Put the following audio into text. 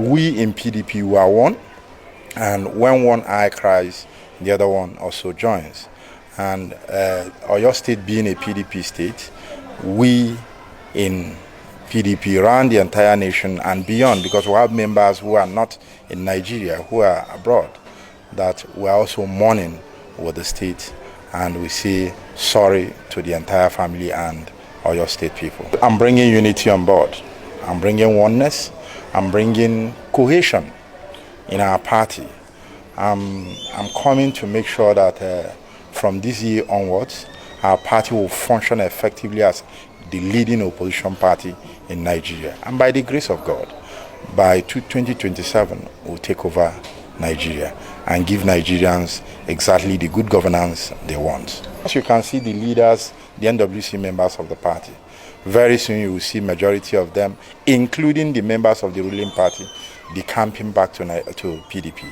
We in PDP were one, and when one eye cries, the other one also joins. And Oyo State being a PDP state, we in PDP around the entire nation and beyond, because we have members who are not in Nigeria, who are abroad, that we are also mourning with the state, and we say sorry to the entire family and Oyo State people. I'm bringing unity on board. I'm bringing oneness. I'm bringing cohesion in our party. I'm coming to make sure that from this year onwards, our party will function effectively as the leading opposition party in Nigeria. And by the grace of God, by 2027, we'll take over Nigeria and give Nigerians exactly the good governance they want. As you can see, the leaders, the NWC members of the party, very soon you will see majority of them, including the members of the ruling party, decamping back to PDP.